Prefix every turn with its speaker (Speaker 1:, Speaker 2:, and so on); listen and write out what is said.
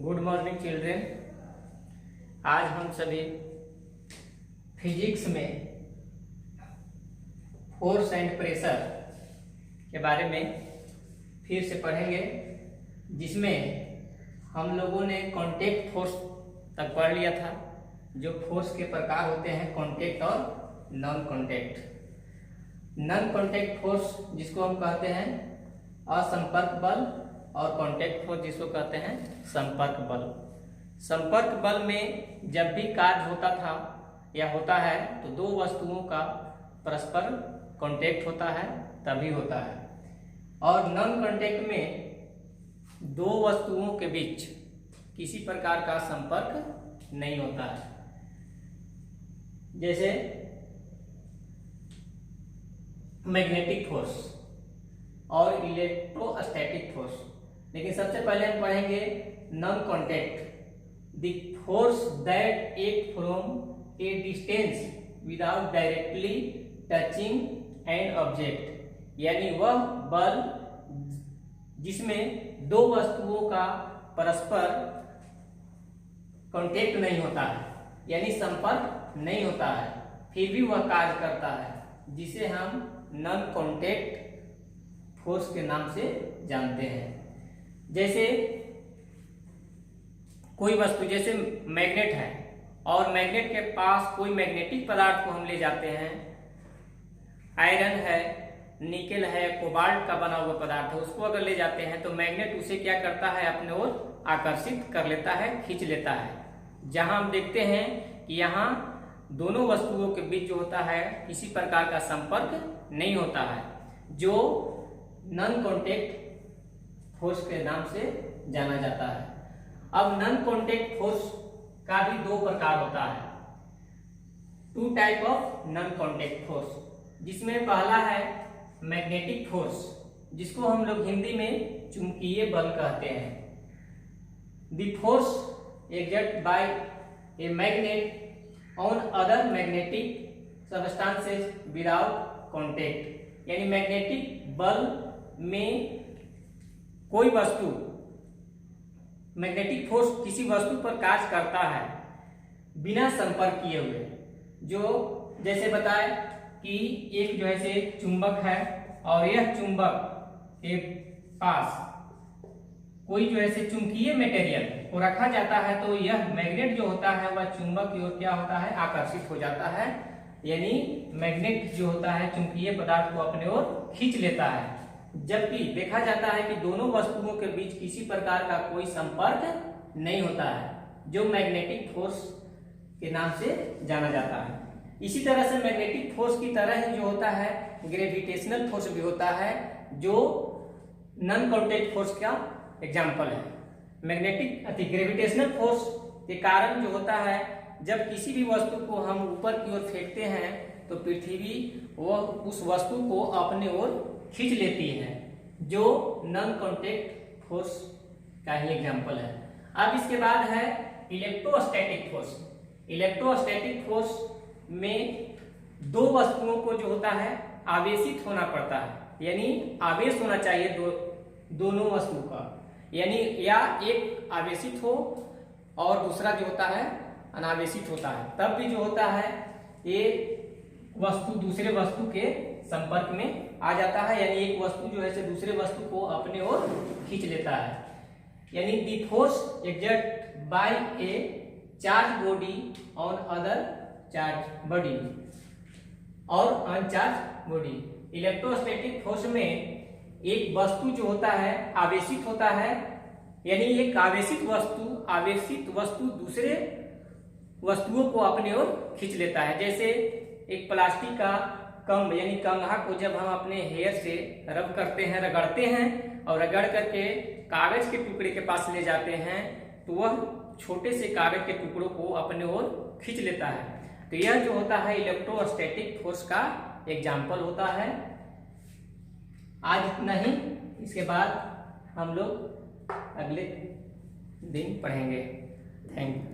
Speaker 1: Good morning children. आज हम सभी फिजिक्स में फोर्स एंड प्रेशर के बारे में फिर से पढ़ेंगे, जिसमें हम लोगों ने कांटेक्ट फोर्स तक पढ़ लिया था। जो फोर्स के प्रकार होते हैं कांटेक्ट और non contact. Non contact force जिसको हम कहते हैं असंपर्क बल, और कांटेक्ट फोर्स जिसको कहते हैं संपर्क बल। संपर्क बल में जब भी कार्य होता था या होता है तो दो वस्तुओं का परस्पर कांटेक्ट होता है, तभी होता है। और नॉन कांटेक्ट में दो वस्तुओं के बीच किसी प्रकार का संपर्क नहीं होता है। जैसे मैग्नेटिक फोर्स और इलेक्ट्रोस्टैटिक फोर्स। लेकिन सबसे पहले हम पढ़ेंगे non contact, the force that act from A distance without directly touching an object. यानी वह बल जिसमें दो वस्तुओं का परस्पर कांटेक्ट नहीं होता है, यानी संपर्क नहीं होता है, फिर भी वह कार्य करता है, जिसे हम नॉन कांटेक्ट फोर्स के नाम से जानते हैं। जैसे कोई वस्तु, जैसे मैग्नेट है और मैग्नेट के पास कोई मैग्नेटिक पदार्थ को हम ले जाते हैं, आयरन है, निकेल है, कोबाल्ट का बना हुआ पदार्थ है, उसको अगर ले जाते हैं तो मैग्नेट उसे क्या करता है, अपने ओर आकर्षित कर लेता है, खींच लेता है। जहां हम देखते हैं कि यहाँ दोनों वस्तुओं के बीच जो होता है किसी प्रकार का संपर्क नहीं होता है, जो नॉन कांटेक्ट फोर्स के नाम से जाना जाता है। अब नॉन कांटेक्ट फोर्स का भी दो प्रकार होता है, two type of non contact force, जिसमें पहला है मैग्नेटिक फोर्स, जिसको हम लोग हिंदी में चुंबकीय बल कहते हैं। The force exerted by a magnet on other magnetic substances without contact. यानी मैग्नेटिक बल में कोई वस्तु, मैग्नेटिक फोर्स किसी वस्तु पर कार्य करता है बिना संपर्क किए हुए। जो जैसे बताए कि एक जो है चुंबक है और यह चुंबक के पास कोई जो है चुंबकीय मटेरियल को रखा जाता है, तो यह मैग्नेट जो होता है वह चुंबक की ओर क्या होता है, आकर्षित हो जाता है। यानी मैग्नेट जो होता है चुंबकीय पदार्थ को अपने ओर खींच लेता है। जबकि देखा जाता है कि दोनों वस्तुओं के बीच किसी प्रकार का कोई संपर्क नहीं होता है, जो मैग्नेटिक फोर्स के नाम से जाना जाता है। इसी तरह से मैग्नेटिक फोर्स की तरह ही जो होता है ग्रेविटेशनल फोर्स भी होता है, जो नॉन कांटेक्ट फोर्स का एग्जाम्पल है। मैग्नेटिक ग्रेविटेशनल फोर्स के कारण जो होता है, जब किसी भी वस्तु को हम ऊपर की ओर फेंकते हैं तो पृथ्वी वह उस वस्तु को अपने ओर खींच लेती है, जो नॉन कांटेक्ट फोर्स का ही एग्जाम्पल है। अब इसके बाद है इलेक्ट्रोस्टैटिक फोर्स। इलेक्ट्रोस्टैटिक फोर्स में दो वस्तुओं को जो होता है आवेशित होना पड़ता है, यानी आवेश होना चाहिए दोनों वस्तु का, यानी या एक आवेशित हो और दूसरा जो होता है अनावेशित होता है, तब भी जो होता है ये वस्तु दूसरे वस्तु के संपर्क में आ जाता है। यानी एक वस्तु जो है दूसरे वस्तु को अपने ओर खींच लेता है। यानी the force exerted by A charge body on other charge body और अनचार्ज बॉडी। इलेक्ट्रोस्टैटिक फोर्स में एक वस्तु जो होता है आवेशित होता है, यानी एक आवेशित वस्तु दूसरे वस्तुओं को अपने ओर खींच लेता है। जैसे एक प्लास्टिक का कंघ यानी कंघा को जब हम अपने हेयर से रब करते हैं, रगड़ते हैं, और रगड़ करके कागज के टुकड़े के पास ले जाते हैं, तो वह छोटे से कागज के टुकड़ों को अपने ओर खींच लेता है। तो यह जो होता है इलेक्ट्रोस्टैटिक फोर्स का एग्जाम्पल होता है। आज इतना ही, इसके बाद हम लोग अगले दिन पढ़ेंगे। Thank you.